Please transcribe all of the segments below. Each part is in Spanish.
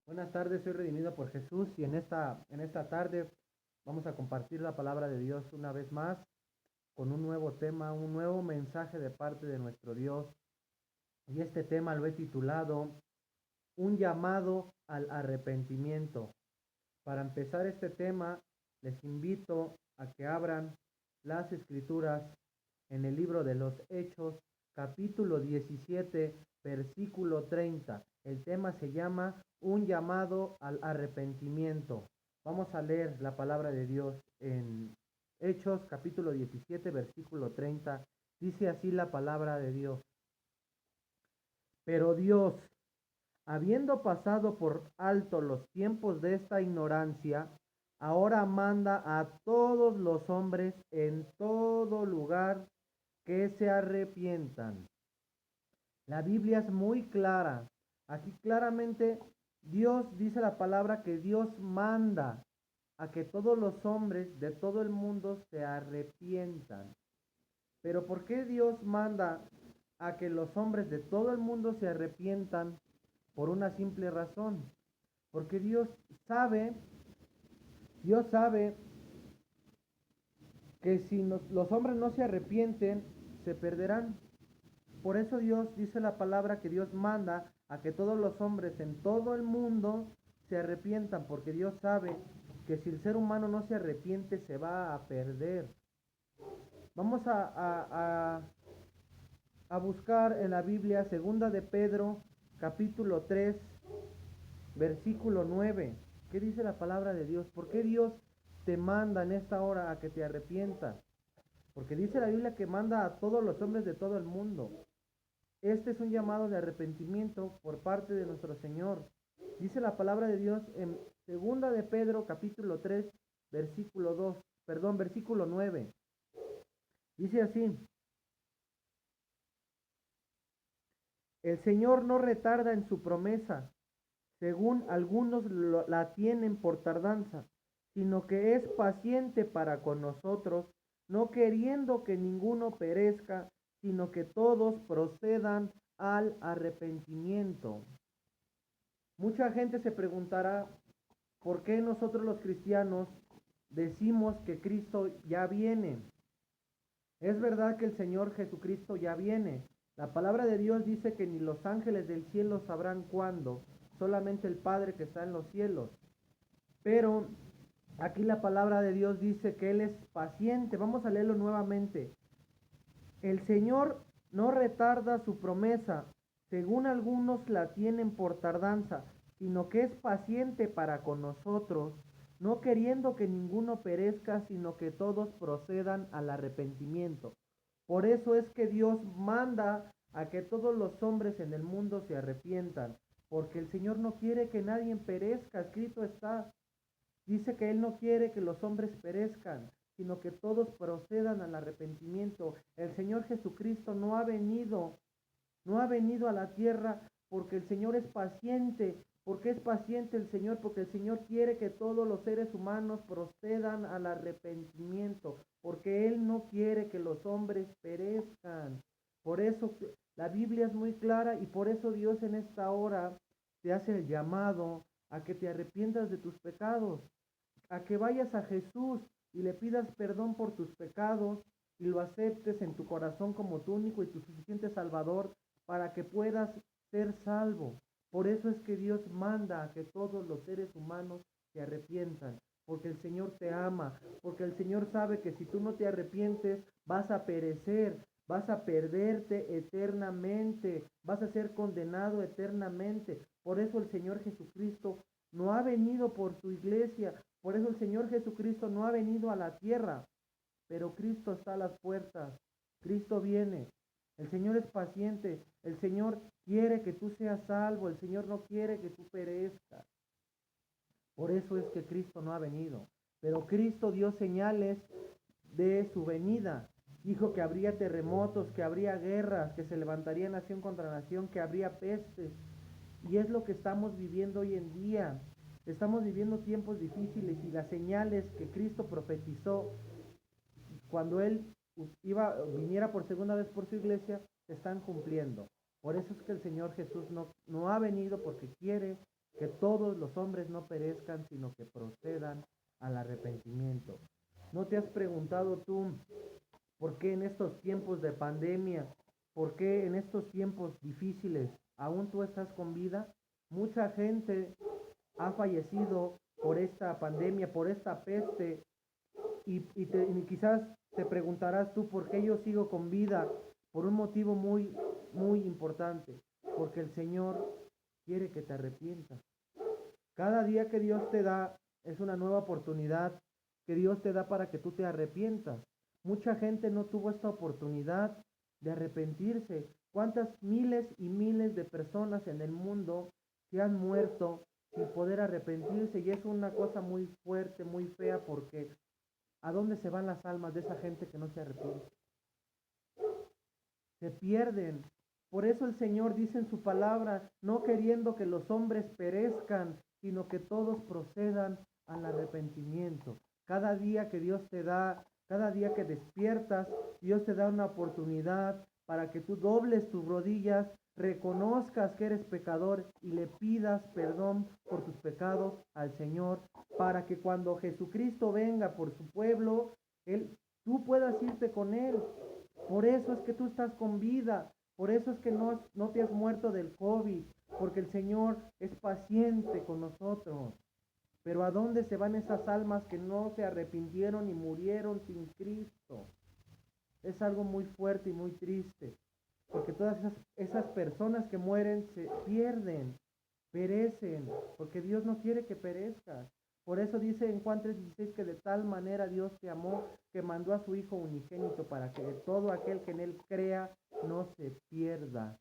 Buenas tardes, soy redimido por Jesús y en esta tarde vamos a compartir la palabra de Dios una vez más con un nuevo tema, un nuevo mensaje de parte de nuestro Dios. Y este tema lo he titulado Un llamado al arrepentimiento. Para empezar este tema, les invito a que abran las escrituras en el libro de los Hechos, capítulo 17, versículo 30. El tema se llama Un llamado al arrepentimiento. Vamos a leer la palabra de Dios en Hechos, capítulo 17, versículo 30. Dice así la palabra de Dios. Pero Dios, habiendo pasado por alto los tiempos de esta ignorancia, ahora manda a todos los hombres en todo lugar que se arrepientan. La Biblia es muy clara. Aquí claramente Dios dice la palabra que Dios manda a que todos los hombres de todo el mundo se arrepientan. Pero ¿por qué Dios manda a que los hombres de todo el mundo se arrepientan? Por una simple razón. Porque Dios sabe que si los hombres no se arrepienten, se perderán. Por eso Dios dice la palabra que Dios manda a que todos los hombres en todo el mundo se arrepientan, porque Dios sabe que si el ser humano no se arrepiente se va a perder. Vamos a buscar en la Biblia, segunda de Pedro, capítulo 3, versículo 9. ¿Qué dice la palabra de Dios? ¿Por qué Dios te manda en esta hora a que te arrepientas? Porque dice la Biblia que manda a todos los hombres de todo el mundo. Este es un llamado de arrepentimiento por parte de nuestro Señor. Dice la palabra de Dios en segunda de Pedro capítulo 3, versículo 9. Dice así: El Señor no retarda en su promesa, según algunos la tienen por tardanza, sino que es paciente para con nosotros, no queriendo que ninguno perezca, sino que todos procedan al arrepentimiento. Mucha gente se preguntará por qué nosotros los cristianos decimos que Cristo ya viene. Es verdad que el Señor Jesucristo ya viene. La palabra de Dios dice que ni los ángeles del cielo sabrán cuándo, solamente el Padre que está en los cielos. Pero aquí la palabra de Dios dice que Él es paciente. Vamos a leerlo nuevamente. El Señor no retarda su promesa, según algunos la tienen por tardanza, sino que es paciente para con nosotros, no queriendo que ninguno perezca, sino que todos procedan al arrepentimiento. Por eso es que Dios manda a que todos los hombres en el mundo se arrepientan, porque el Señor no quiere que nadie perezca, escrito está. Dice que Él no quiere que los hombres perezcan, sino que todos procedan al arrepentimiento. El Señor Jesucristo no ha venido a la tierra porque el Señor es paciente. ¿Por qué es paciente el Señor? Porque el Señor quiere que todos los seres humanos procedan al arrepentimiento, porque Él no quiere que los hombres perezcan. Por eso la Biblia es muy clara y por eso Dios en esta hora te hace el llamado a que te arrepientas de tus pecados, a que vayas a Jesús y le pidas perdón por tus pecados y lo aceptes en tu corazón como tu único y tu suficiente Salvador para que puedas ser salvo. Por eso es que Dios manda a que todos los seres humanos se arrepientan, porque el Señor te ama, porque el Señor sabe que si tú no te arrepientes vas a perecer, vas a perderte eternamente, vas a ser condenado eternamente. Por eso el Señor Jesucristo no ha venido por su iglesia, por eso el Señor Jesucristo no ha venido a la tierra, pero Cristo está a las puertas, Cristo viene. El Señor es paciente, el Señor quiere que tú seas salvo, el Señor no quiere que tú perezcas. Por eso es que Cristo no ha venido. Pero Cristo dio señales de su venida. Dijo que habría terremotos, que habría guerras, que se levantaría nación contra nación, que habría pestes. Y es lo que estamos viviendo hoy en día. Estamos viviendo tiempos difíciles y las señales que Cristo profetizó cuando Él viniera por segunda vez por su iglesia, se están cumpliendo. Por eso es que el Señor Jesús no ha venido porque quiere que todos los hombres no perezcan, sino que procedan al arrepentimiento. ¿No te has preguntado tú por qué en estos tiempos de pandemia, por qué en estos tiempos difíciles aún tú estás con vida? Mucha gente ha fallecido por esta pandemia, por esta peste, y quizás te preguntarás tú por qué yo sigo con vida, por un motivo muy importante, porque el Señor quiere que te arrepientas. Cada día que Dios te da es una nueva oportunidad que Dios te da para que tú te arrepientas. Mucha gente no tuvo esta oportunidad de arrepentirse. ¿Cuántas miles y miles de personas en el mundo se han muerto sin poder arrepentirse? Y es una cosa muy fuerte, muy fea, porque ¿a dónde se van las almas de esa gente que no se arrepiente? Se pierden. Por eso el Señor dice en su palabra, no queriendo que los hombres perezcan, sino que todos procedan al arrepentimiento. Cada día que Dios te da, cada día que despiertas, Dios te da una oportunidad para que tú dobles tus rodillas, reconozcas que eres pecador y le pidas perdón por tus pecados al Señor, para que cuando Jesucristo venga por su pueblo, tú puedas irte con Él. Por eso es que tú estás con vida, por eso es que no te has muerto del COVID, porque el Señor es paciente con nosotros. Pero ¿a dónde se van esas almas que no se arrepintieron y murieron sin Cristo? Es algo muy fuerte y muy triste, porque todas esas personas que mueren se pierden, perecen, porque Dios no quiere que perezcas. Por eso dice en Juan 3:16 que de tal manera Dios te amó que mandó a su Hijo unigénito para que todo aquel que en Él crea no se pierda,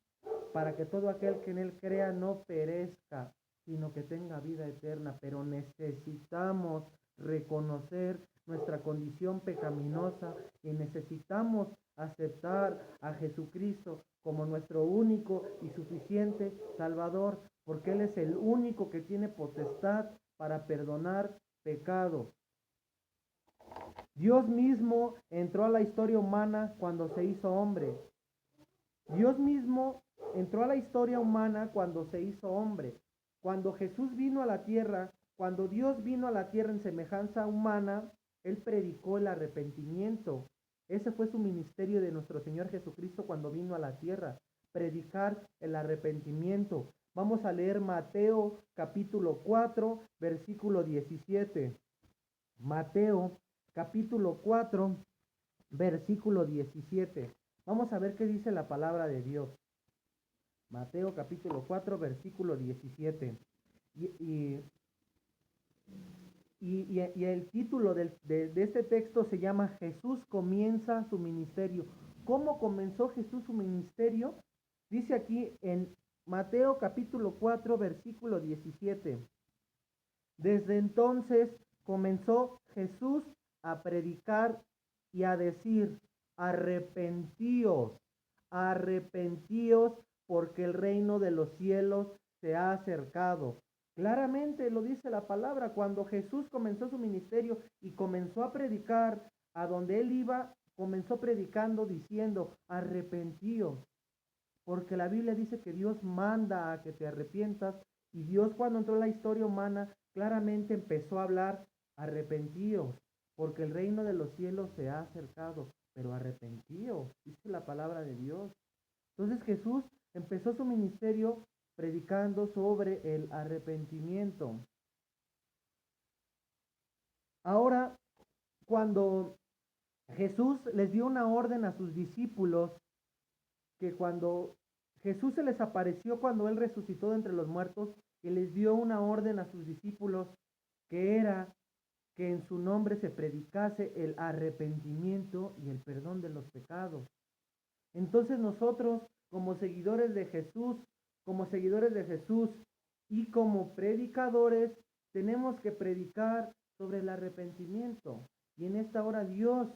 para que todo aquel que en Él crea no perezca, sino que tenga vida eterna. Pero necesitamos reconocer nuestra condición pecaminosa y necesitamos aceptar a Jesucristo como nuestro único y suficiente Salvador, porque Él es el único que tiene potestad para perdonar pecados. Dios mismo entró a la historia humana cuando se hizo hombre. Dios mismo entró a la historia humana cuando se hizo hombre. Cuando Jesús vino a la tierra, cuando Dios vino a la tierra en semejanza humana, Él predicó el arrepentimiento. Ese fue su ministerio de nuestro Señor Jesucristo cuando vino a la tierra, predicar el arrepentimiento. Vamos a leer Mateo capítulo 4, versículo 17. Mateo capítulo 4, versículo 17. Vamos a ver qué dice la palabra de Dios. Mateo capítulo 4, versículo 17. Y el título de este texto se llama Jesús comienza su ministerio. ¿Cómo comenzó Jesús su ministerio? Dice aquí en Mateo capítulo 4, versículo 17. Desde entonces comenzó Jesús a predicar y a decir, arrepentíos, arrepentíos, porque el reino de los cielos se ha acercado. Claramente lo dice la palabra, cuando Jesús comenzó su ministerio y comenzó a predicar, a donde él iba, comenzó predicando diciendo, arrepentíos, porque la Biblia dice que Dios manda a que te arrepientas, y Dios cuando entró en la historia humana claramente empezó a hablar, arrepentíos, porque el reino de los cielos se ha acercado, pero arrepentíos, dice la palabra de Dios. Entonces Jesús empezó su ministerio predicando sobre el arrepentimiento. Ahora, cuando Jesús les dio una orden a sus discípulos, que cuando Jesús se les apareció cuando Él resucitó de entre los muertos, y les dio una orden a sus discípulos, que era que en su nombre se predicase el arrepentimiento y el perdón de los pecados. Entonces nosotros, como seguidores de Jesús, y como predicadores, tenemos que predicar sobre el arrepentimiento. Y en esta hora Dios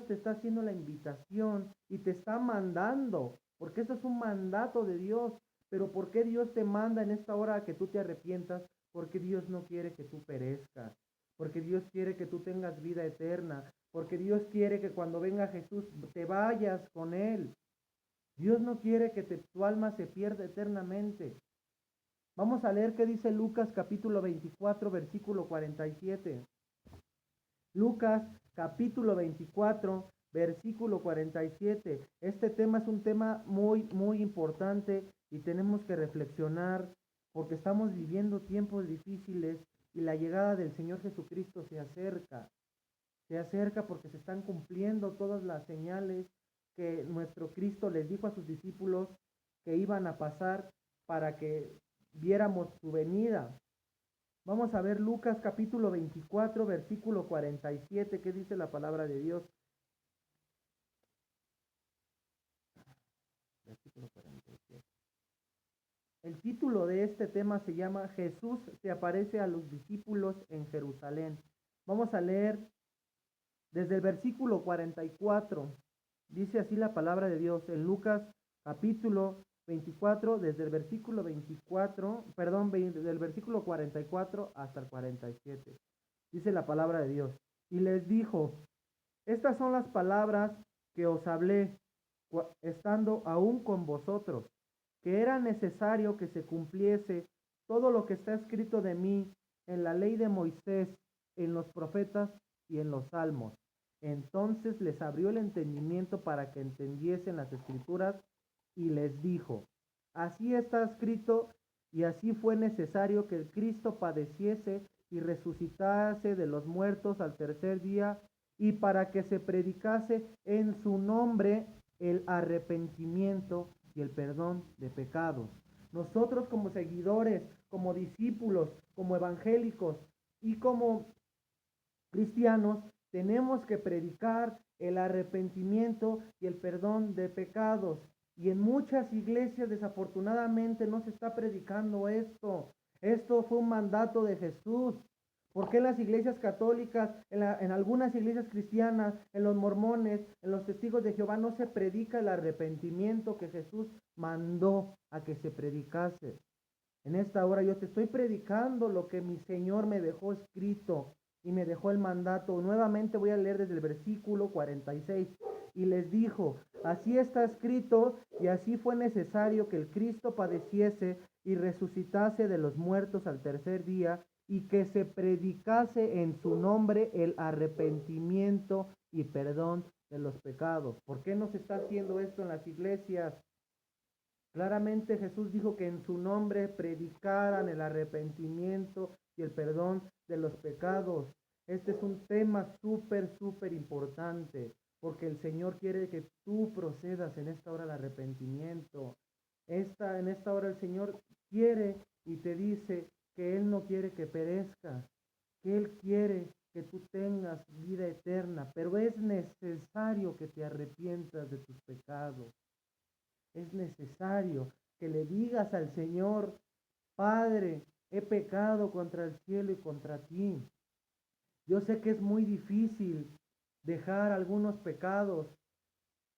te está haciendo la invitación y te está mandando, porque eso es un mandato de Dios. Pero ¿por qué Dios te manda en esta hora a que tú te arrepientas? Porque Dios no quiere que tú perezcas, porque Dios quiere que tú tengas vida eterna, porque Dios quiere que cuando venga Jesús te vayas con Él. Dios no quiere que tu alma se pierda eternamente. Vamos a leer qué dice Lucas capítulo 24, versículo 47. Lucas capítulo 24, versículo 47. Este tema es un tema muy, muy importante y tenemos que reflexionar porque estamos viviendo tiempos difíciles y la llegada del Señor Jesucristo se acerca. Se acerca porque se están cumpliendo todas las señales que nuestro Cristo les dijo a sus discípulos que iban a pasar para que viéramos su venida. Vamos a ver Lucas capítulo 24, versículo 47, ¿qué dice la palabra de Dios? Versículo 47. El título de este tema se llama Jesús se aparece a los discípulos en Jerusalén. Vamos a leer desde el versículo 44. Dice así la palabra de Dios en Lucas capítulo 24, desde el versículo 24, perdón, del versículo 44 hasta el 47. Dice la palabra de Dios. Y les dijo, estas son las palabras que os hablé estando aún con vosotros, que era necesario que se cumpliese todo lo que está escrito de mí en la ley de Moisés, en los profetas y en los salmos. Entonces les abrió el entendimiento para que entendiesen las escrituras y les dijo, así está escrito y así fue necesario que el Cristo padeciese y resucitase de los muertos al tercer día y para que se predicase en su nombre el arrepentimiento y el perdón de pecados. Nosotros como seguidores, como discípulos, como evangélicos y como cristianos, tenemos que predicar el arrepentimiento y el perdón de pecados. Y en muchas iglesias desafortunadamente no se está predicando esto. Esto fue un mandato de Jesús. ¿Por qué en las iglesias católicas, en algunas iglesias cristianas, en los mormones, en los testigos de Jehová, no se predica el arrepentimiento que Jesús mandó a que se predicase? En esta hora yo te estoy predicando lo que mi Señor me dejó escrito y me dejó el mandato. Nuevamente voy a leer desde el versículo 46. Y les dijo, así está escrito y así fue necesario que el Cristo padeciese y resucitase de los muertos al tercer día y que se predicase en su nombre el arrepentimiento y perdón de los pecados. ¿Por qué no se está haciendo esto en las iglesias? Claramente Jesús dijo que en su nombre predicaran el arrepentimiento y el perdón de los pecados. Este es un tema súper importante, porque el Señor quiere que tú procedas en esta hora al arrepentimiento. En esta hora el Señor quiere y te dice que Él no quiere que perezcas, que Él quiere que tú tengas vida eterna, pero es necesario que te arrepientas de tus pecados. Es necesario que le digas al Señor, Padre, he pecado contra el cielo y contra ti. Yo sé que es muy difícil dejar algunos pecados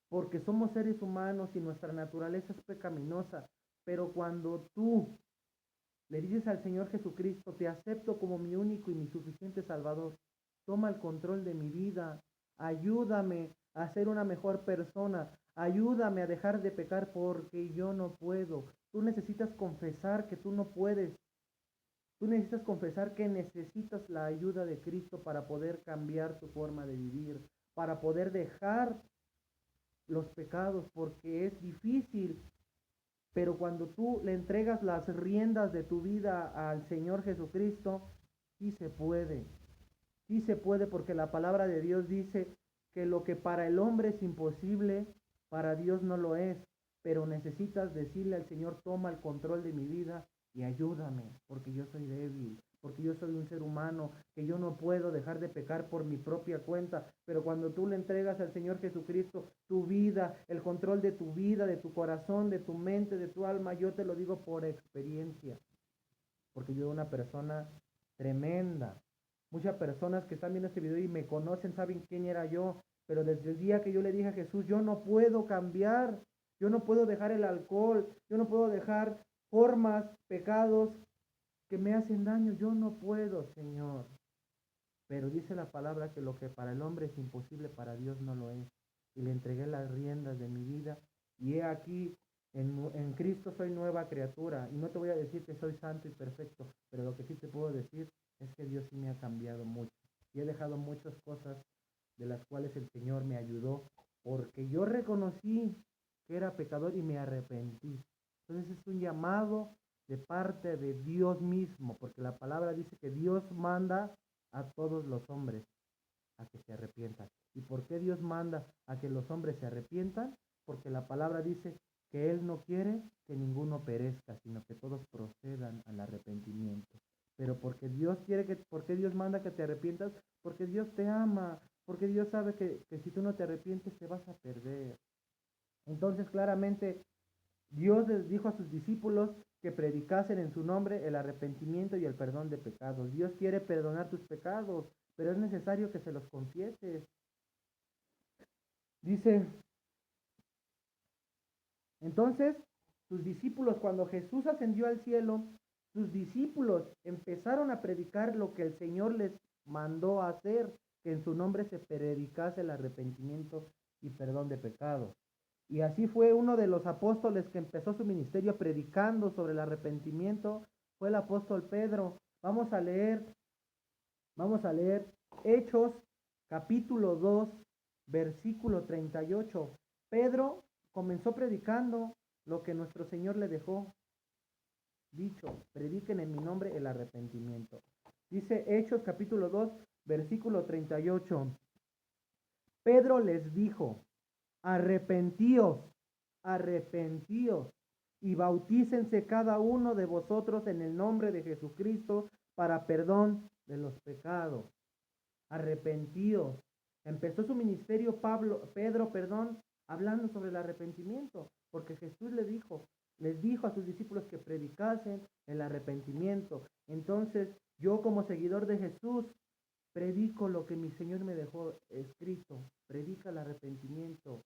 porque somos seres humanos y nuestra naturaleza es pecaminosa, pero cuando tú le dices al Señor Jesucristo, te acepto como mi único y mi suficiente Salvador, toma el control de mi vida, ayúdame a ser una mejor persona, ayúdame a dejar de pecar porque yo no puedo. Tú necesitas confesar que tú no puedes. Tú necesitas confesar que necesitas la ayuda de Cristo para poder cambiar tu forma de vivir, para poder dejar los pecados, porque es difícil, pero cuando tú le entregas las riendas de tu vida al Señor Jesucristo, sí se puede. Sí se puede porque la palabra de Dios dice que lo que para el hombre es imposible, para Dios no lo es. Pero necesitas decirle al Señor, toma el control de mi vida y ayúdame, porque yo soy débil, porque yo soy un ser humano, que yo no puedo dejar de pecar por mi propia cuenta. Pero cuando tú le entregas al Señor Jesucristo tu vida, el control de tu vida, de tu corazón, de tu mente, de tu alma, yo te lo digo por experiencia, porque yo soy una persona tremenda. Muchas personas que están viendo este video y me conocen saben quién era yo, pero desde el día que yo le dije a Jesús, yo no puedo cambiar, yo no puedo dejar el alcohol, yo no puedo dejar formas, pecados que me hacen daño, yo no puedo, Señor. Pero dice la palabra que lo que para el hombre es imposible, para Dios no lo es. Y le entregué las riendas de mi vida y he aquí En Cristo soy nueva criatura y no te voy a decir que soy santo y perfecto, pero lo que sí te puedo decir es que Dios sí me ha cambiado mucho y he dejado muchas cosas de las cuales el Señor me ayudó porque yo reconocí que era pecador y me arrepentí. Entonces es un llamado de parte de Dios mismo, porque la palabra dice que Dios manda a todos los hombres a que se arrepientan. ¿Y por qué Dios manda a que los hombres se arrepientan? Porque la palabra dice que Él no quiere que ninguno perezca, sino que todos procedan al arrepentimiento. Pero porque Dios quiere que, porque Dios manda que te arrepientas, porque Dios te ama, porque Dios sabe que si tú no te arrepientes te vas a perder. Entonces claramente Dios les dijo a sus discípulos que predicasen en su nombre el arrepentimiento y el perdón de pecados. Dios quiere perdonar tus pecados, pero es necesario que se los confieses. Dice, entonces, sus discípulos, cuando Jesús ascendió al cielo, sus discípulos empezaron a predicar lo que el Señor les mandó a hacer, que en su nombre se predicase el arrepentimiento y perdón de pecados. Y así fue uno de los apóstoles que empezó su ministerio predicando sobre el arrepentimiento, fue el apóstol Pedro. Vamos a leer Hechos capítulo 2, versículo 38. Pedro comenzó predicando lo que nuestro Señor le dejó dicho, prediquen en mi nombre el arrepentimiento. Dice Hechos capítulo 2, versículo 38. Pedro les dijo, arrepentíos, arrepentíos y bautícense cada uno de vosotros en el nombre de Jesucristo para perdón de los pecados. Arrepentíos. Empezó su ministerio Pedro, hablando sobre el arrepentimiento, porque Jesús les dijo a sus discípulos que predicasen el arrepentimiento. Entonces, yo como seguidor de Jesús, predico lo que mi Señor me dejó escrito. Predica el arrepentimiento.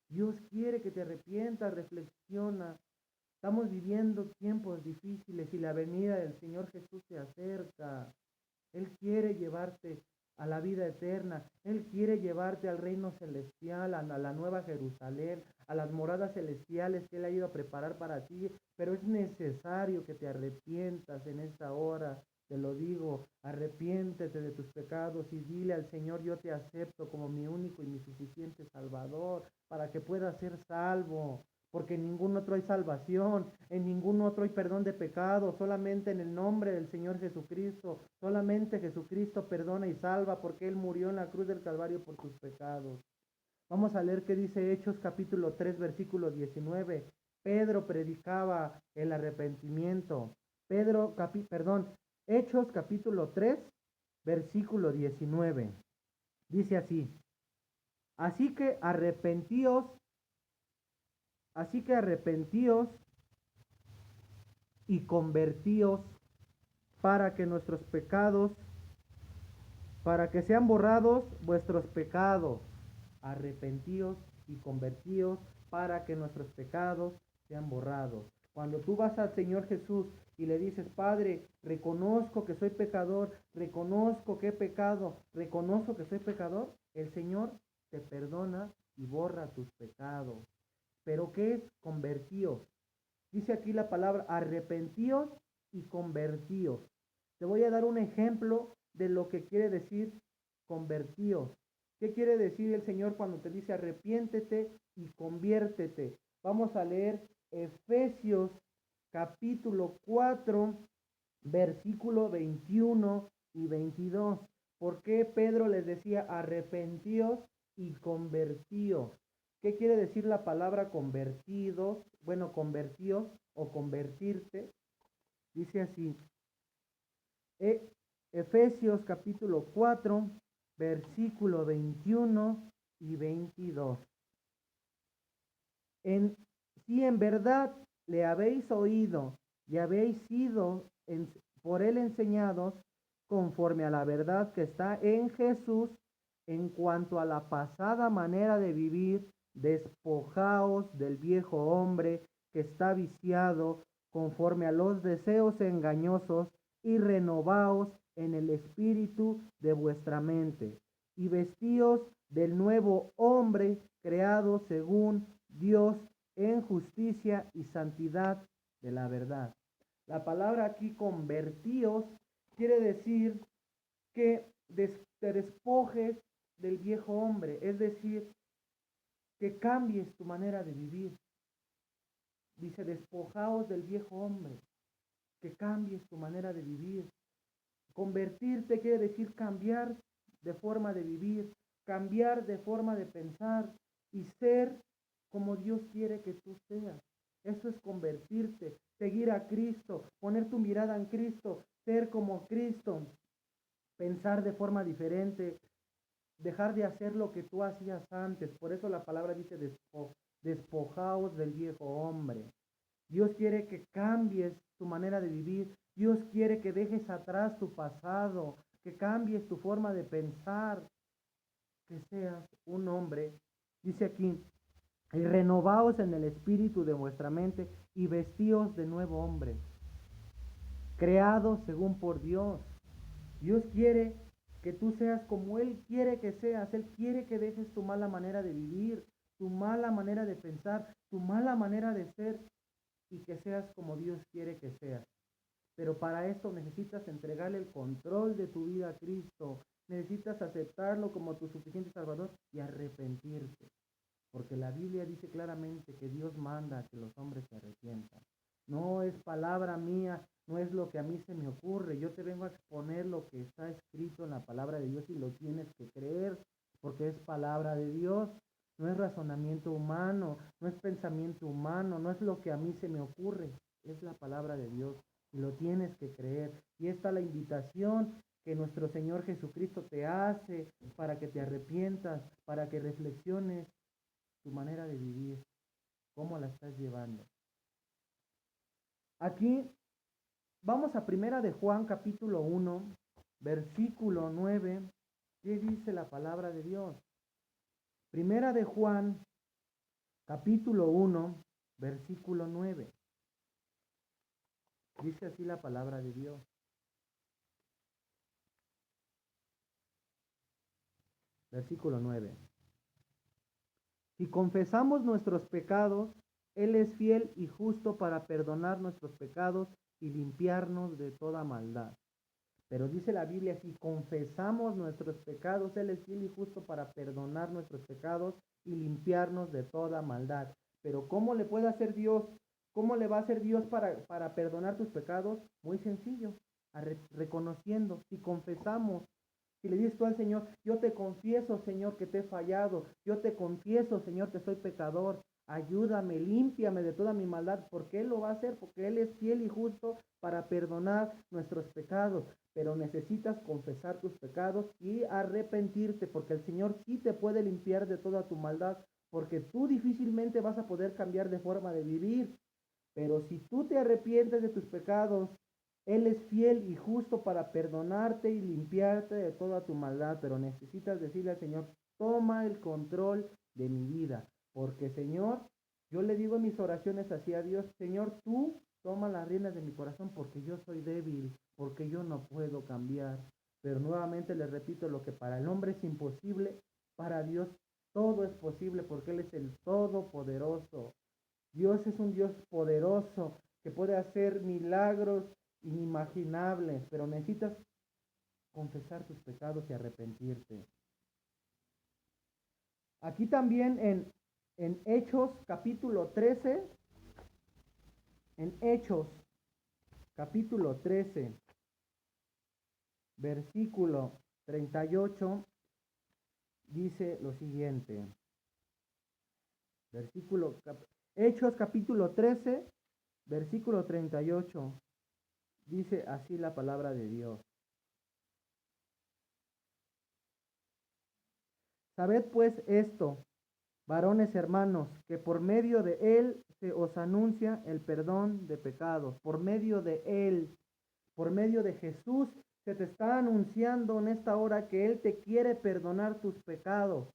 Dios quiere que te arrepientas, reflexiona. Estamos viviendo tiempos difíciles y la venida del Señor Jesús se acerca. Él quiere llevarte a la vida eterna. Él quiere llevarte al reino celestial, a la nueva Jerusalén, a las moradas celestiales que Él ha ido a preparar para ti. Pero es necesario que te arrepientas en esta hora. Te lo digo, arrepiéntete de tus pecados y dile al Señor, yo te acepto como mi único y mi suficiente Salvador, para que puedas ser salvo. Porque en ningún otro hay salvación, en ningún otro hay perdón de pecados, solamente en el nombre del Señor Jesucristo. Solamente Jesucristo perdona y salva porque Él murió en la cruz del Calvario por tus pecados. Vamos a leer qué dice Hechos capítulo 3, versículo 19. Pedro predicaba el arrepentimiento. Hechos capítulo 3, versículo 19. Dice así, así que arrepentíos y convertíos para que nuestros pecados, para que sean borrados vuestros pecados. Arrepentíos y convertíos para que nuestros pecados sean borrados. Cuando tú vas al Señor Jesús y le dices, Padre, reconozco que soy pecador, reconozco que he pecado, reconozco que soy pecador, el Señor te perdona y borra tus pecados. ¿Pero qué es convertíos? Dice aquí la palabra arrepentíos y convertíos. Te voy a dar un ejemplo de lo que quiere decir convertíos. ¿Qué quiere decir el Señor cuando te dice arrepiéntete y conviértete? Vamos a leer Efesios capítulo 4, versículo 21 y 22. ¿Por qué Pedro les decía arrepentíos y convertíos? ¿Qué quiere decir la palabra convertidos? Bueno, convertíos o convertirte. Dice así, Efesios capítulo 4, versículo 21 y 22. Si en verdad le habéis oído y habéis sido por él enseñados conforme a la verdad que está en Jesús, en cuanto a la pasada manera de vivir, despojaos del viejo hombre que está viciado conforme a los deseos engañosos y renovaos en el espíritu de vuestra mente y vestíos del nuevo hombre creado según Dios en justicia y santidad de la verdad. La palabra aquí convertíos quiere decir que te despojes del viejo hombre, es decir, que cambies tu manera de vivir. Dice, despojaos del viejo hombre, que cambies tu manera de vivir. Convertirte quiere decir cambiar de forma de vivir, cambiar de forma de pensar y ser como Dios quiere que tú seas. Eso es convertirte, seguir a Cristo, poner tu mirada en Cristo, ser como Cristo, pensar de forma diferente, dejar de hacer lo que tú hacías antes. Por eso la palabra dice despojaos del viejo hombre. Dios quiere que cambies tu manera de vivir. Dios quiere que dejes atrás tu pasado, que cambies tu forma de pensar, que seas un hombre. Dice aquí, y renovaos en el espíritu de vuestra mente y vestíos de nuevo hombre, creados según por Dios. Dios quiere que tú seas como Él quiere que seas. Él quiere que dejes tu mala manera de vivir, tu mala manera de pensar, tu mala manera de ser y que seas como Dios quiere que seas. Pero para esto necesitas entregarle el control de tu vida a Cristo. Necesitas aceptarlo como tu suficiente Salvador y arrepentirte. Porque la Biblia dice claramente que Dios manda a que los hombres se arrepientan. No es palabra mía, no es lo que a mí se me ocurre. Yo te vengo a exponer lo que está escrito en la palabra de Dios y lo tienes que creer porque es palabra de Dios. No es razonamiento humano, no es pensamiento humano, no es lo que a mí se me ocurre. Es la palabra de Dios y lo tienes que creer. Y esta es la invitación que nuestro Señor Jesucristo te hace para que te arrepientas, para que reflexiones tu manera de vivir, cómo la estás llevando. Aquí vamos a Primera de Juan capítulo 1, versículo 9. ¿Qué dice la palabra de Dios? Primera de Juan capítulo 1, versículo 9. Dice así la palabra de Dios. Versículo 9. Si confesamos nuestros pecados, Él es fiel y justo para perdonar nuestros pecados y limpiarnos de toda maldad. Pero dice la Biblia, si confesamos nuestros pecados, Él es fiel y justo para perdonar nuestros pecados y limpiarnos de toda maldad. Pero ¿cómo le puede hacer Dios? ¿Cómo le va a hacer Dios para perdonar tus pecados? Muy sencillo, reconociendo, si confesamos. Si le dices tú al Señor, yo te confieso, Señor, que te he fallado. Yo te confieso, Señor, que soy pecador. Ayúdame, límpiame de toda mi maldad, porque Él lo va a hacer, porque Él es fiel y justo para perdonar nuestros pecados. Pero necesitas confesar tus pecados y arrepentirte, porque el Señor sí te puede limpiar de toda tu maldad, porque tú difícilmente vas a poder cambiar de forma de vivir. Pero si tú te arrepientes de tus pecados, Él es fiel y justo para perdonarte y limpiarte de toda tu maldad, pero necesitas decirle al Señor, toma el control de mi vida, porque Señor, yo le digo en mis oraciones así a Dios, Señor, tú toma las riendas de mi corazón porque yo soy débil, porque yo no puedo cambiar. Pero nuevamente le repito, lo que para el hombre es imposible, para Dios todo es posible porque Él es el Todopoderoso. Dios es un Dios poderoso que puede hacer milagros inimaginables, pero necesitas confesar tus pecados y arrepentirte. Aquí también en Hechos capítulo 13, en Hechos capítulo 13, versículo 38, dice lo siguiente. Hechos capítulo 13, versículo 38, dice así la palabra de Dios. Sabed pues esto, varones hermanos, que por medio de Él se os anuncia el perdón de pecados. Por medio de Él, por medio de Jesús, se te está anunciando en esta hora que Él te quiere perdonar tus pecados.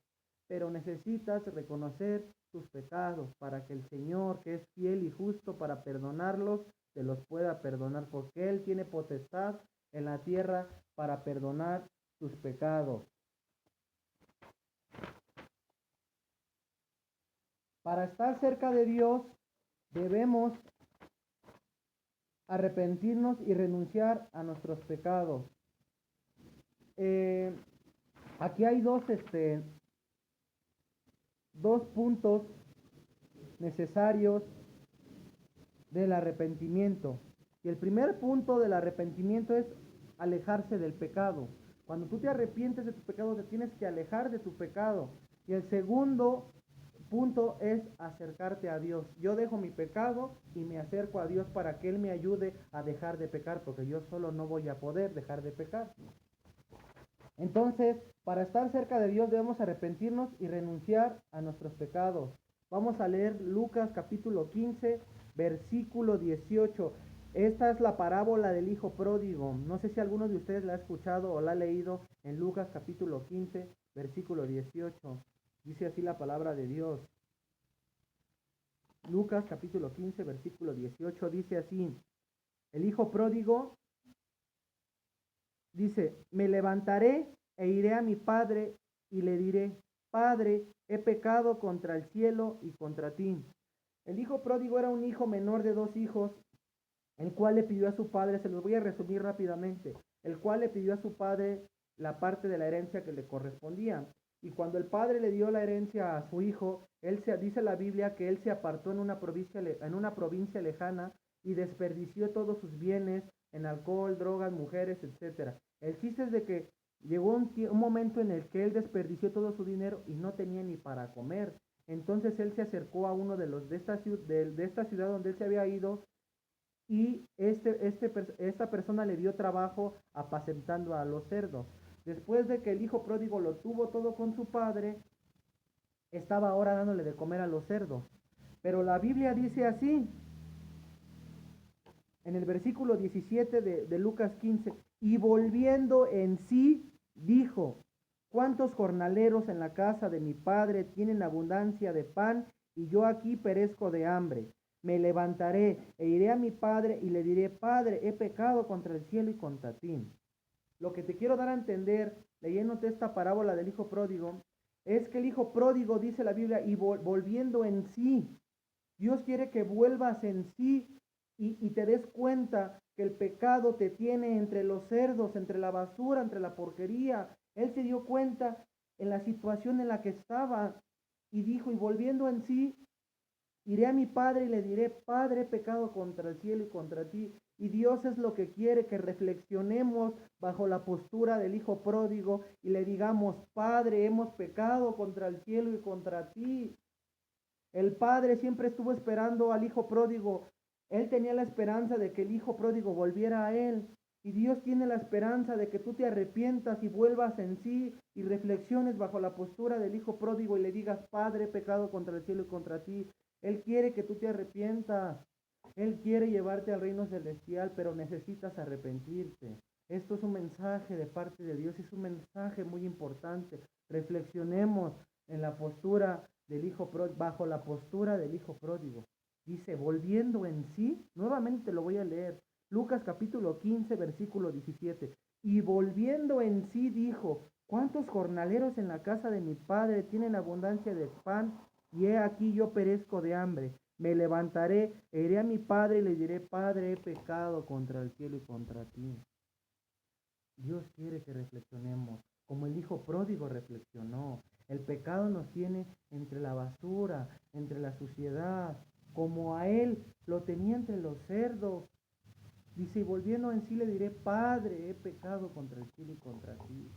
Pero necesitas reconocer tus pecados para que el Señor, que es fiel y justo para perdonarlos, te los pueda perdonar, porque Él tiene potestad en la tierra para perdonar tus pecados. Para estar cerca de Dios debemos arrepentirnos y renunciar a nuestros pecados. Eh, Aquí hay dos puntos necesarios del arrepentimiento. Y el primer punto del arrepentimiento es alejarse del pecado. Cuando tú te arrepientes de tu pecado, te tienes que alejar de tu pecado. Y el segundo punto es acercarte a Dios. Yo dejo mi pecado y me acerco a Dios para que Él me ayude a dejar de pecar, porque yo solo no voy a poder dejar de pecar. Entonces, para estar cerca de Dios debemos arrepentirnos y renunciar a nuestros pecados. Vamos a leer Lucas capítulo 15, versículo 18. Esta es la parábola del hijo pródigo. No sé si alguno de ustedes la ha escuchado o la ha leído en Lucas capítulo 15, versículo 18. Dice así la palabra de Dios. Lucas capítulo 15, versículo 18 dice así: el hijo pródigo dice, me levantaré e iré a mi padre y le diré, Padre, he pecado contra el cielo y contra ti. El hijo pródigo era un hijo menor de 2 hijos, el cual le pidió a su padre, se los voy a resumir rápidamente, el cual le pidió a su padre la parte de la herencia que le correspondía. Y cuando el padre le dio la herencia a su hijo, dice la Biblia que él se apartó en una provincia lejana y desperdició todos sus bienes en alcohol, drogas, mujeres, etcétera. El chiste es de que llegó un momento en el que él desperdició todo su dinero y no tenía ni para comer. Entonces él se acercó a uno de esta ciudad donde él se había ido y esta persona le dio trabajo apacentando a los cerdos. Después de que el hijo pródigo lo tuvo todo con su padre, estaba ahora dándole de comer a los cerdos. Pero la Biblia dice así, en el versículo 17 de Lucas 15, y volviendo en sí, dijo, ¿cuántos jornaleros en la casa de mi padre tienen abundancia de pan y yo aquí perezco de hambre? Me levantaré e iré a mi padre y le diré, Padre, he pecado contra el cielo y contra ti. Lo que te quiero dar a entender, leyéndote esta parábola del hijo pródigo, es que el hijo pródigo, dice la Biblia, y volviendo en sí, Dios quiere que vuelvas en sí y te des cuenta que el pecado te tiene entre los cerdos, entre la basura, entre la porquería. Él se dio cuenta en la situación en la que estaba y dijo, y volviendo en sí, iré a mi padre y le diré, Padre, he pecado contra el cielo y contra ti. Y Dios es lo que quiere, que reflexionemos bajo la postura del hijo pródigo y le digamos, Padre, hemos pecado contra el cielo y contra ti. El padre siempre estuvo esperando al hijo pródigo. Él tenía la esperanza de que el hijo pródigo volviera a él. Y Dios tiene la esperanza de que tú te arrepientas y vuelvas en sí y reflexiones bajo la postura del hijo pródigo y le digas, Padre, he pecado contra el cielo y contra ti. Él quiere que tú te arrepientas. Él quiere llevarte al reino celestial, pero necesitas arrepentirte. Esto es un mensaje de parte de Dios, es un mensaje muy importante. Reflexionemos en la postura del hijo pródigo, bajo la postura del hijo pródigo. Dice, volviendo en sí, nuevamente lo voy a leer. Lucas capítulo 15, versículo 17. Y volviendo en sí dijo, ¿cuántos jornaleros en la casa de mi padre tienen abundancia de pan? Y he aquí yo perezco de hambre. Me levantaré, e iré a mi padre y le diré, Padre, he pecado contra el cielo y contra ti. Dios quiere que reflexionemos, como el hijo pródigo reflexionó. El pecado nos tiene entre la basura, entre la suciedad, como a él lo tenía entre los cerdos. Dice, y volviendo en sí le diré, Padre, he pecado contra el cielo y contra ti.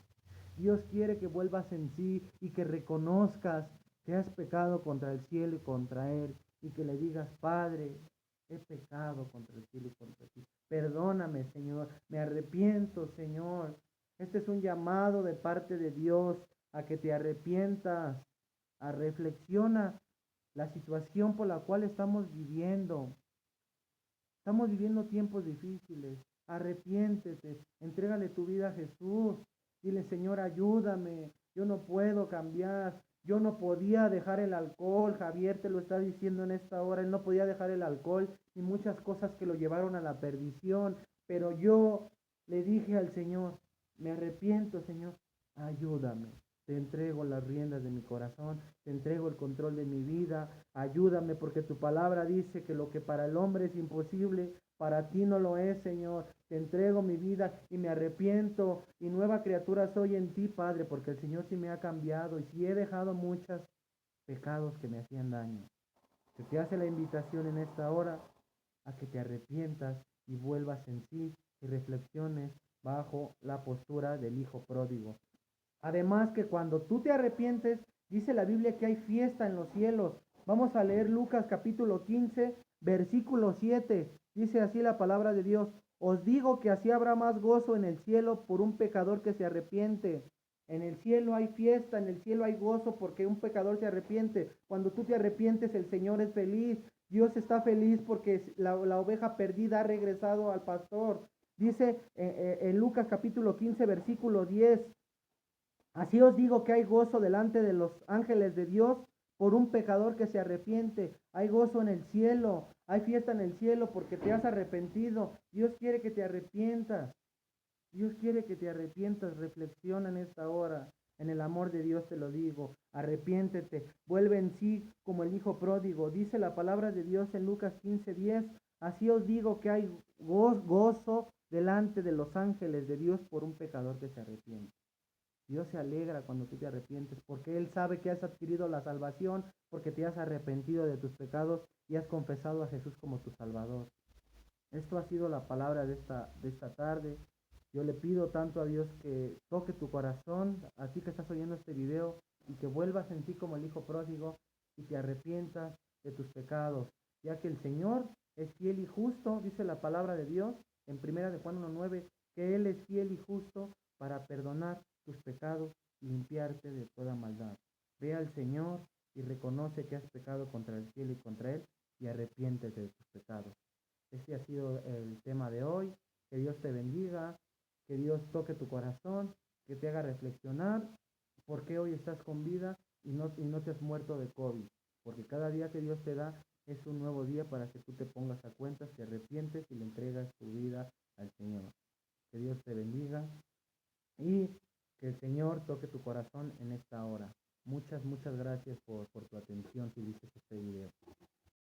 Dios quiere que vuelvas en sí y que reconozcas que has pecado contra el cielo y contra Él y que le digas, Padre, he pecado contra el cielo y contra ti. Perdóname, Señor, me arrepiento, Señor. Este es un llamado de parte de Dios a que te arrepientas, a reflexiona la situación por la cual estamos viviendo. Estamos viviendo tiempos difíciles. Arrepiéntete, entrégale tu vida a Jesús. Dile, Señor, ayúdame. Yo no puedo cambiar. Yo no podía dejar el alcohol. Javier te lo está diciendo en esta hora. Él no podía dejar el alcohol y muchas cosas que lo llevaron a la perdición. Pero yo le dije al Señor, me arrepiento, Señor, ayúdame. te entrego las riendas de mi corazón, te entrego el control de mi vida, ayúdame porque tu palabra dice que lo que para el hombre es imposible, para ti no lo es, Señor. Te entrego mi vida y me arrepiento y nueva criatura soy en ti, Padre, porque el Señor sí me ha cambiado y sí he dejado muchos pecados que me hacían daño. Se te hace la invitación en esta hora a que te arrepientas y vuelvas en sí y reflexiones bajo la postura del hijo pródigo. Además que cuando tú te arrepientes, dice la Biblia que hay fiesta en los cielos. Vamos a leer Lucas capítulo 15, versículo 7. Dice así la palabra de Dios. Os digo que así habrá más gozo en el cielo por un pecador que se arrepiente. En el cielo hay fiesta, en el cielo hay gozo porque un pecador se arrepiente. Cuando tú te arrepientes, el Señor es feliz. Dios está feliz porque la oveja perdida ha regresado al pastor. Dice en Lucas capítulo 15, versículo 10. Así os digo que hay gozo delante de los ángeles de Dios por un pecador que se arrepiente. Hay gozo en el cielo, hay fiesta en el cielo porque te has arrepentido. Dios quiere que te arrepientas. Dios quiere que te arrepientas. Reflexiona en esta hora. En el amor de Dios te lo digo. Arrepiéntete. Vuelve en sí como el hijo pródigo. Dice la palabra de Dios en Lucas 15:10. Así os digo que hay gozo delante de los ángeles de Dios por un pecador que se arrepiente. Dios se alegra cuando tú te arrepientes, porque Él sabe que has adquirido la salvación, porque te has arrepentido de tus pecados y has confesado a Jesús como tu Salvador. Esto ha sido la palabra de esta tarde. Yo le pido tanto a Dios que toque tu corazón, a ti que estás oyendo este video, y que vuelvas en ti como el hijo pródigo y te arrepientas de tus pecados, ya que el Señor es fiel y justo, dice la palabra de Dios en 1 Juan 1:9, que Él es fiel y justo para perdonar tus pecados y limpiarte de toda maldad. Ve al Señor y reconoce que has pecado contra el cielo y contra Él y arrepiéntete de tus pecados. Este ha sido el tema de hoy. Que Dios te bendiga, que Dios toque tu corazón, que te haga reflexionar por qué hoy estás con vida y no te has muerto de COVID. Porque cada día que Dios te da es un nuevo día para que tú te pongas a cuentas, te arrepientes y le entregas tu vida al Señor. Que Dios te bendiga y que el Señor toque tu corazón en esta hora. Muchas gracias por tu atención si viste este video.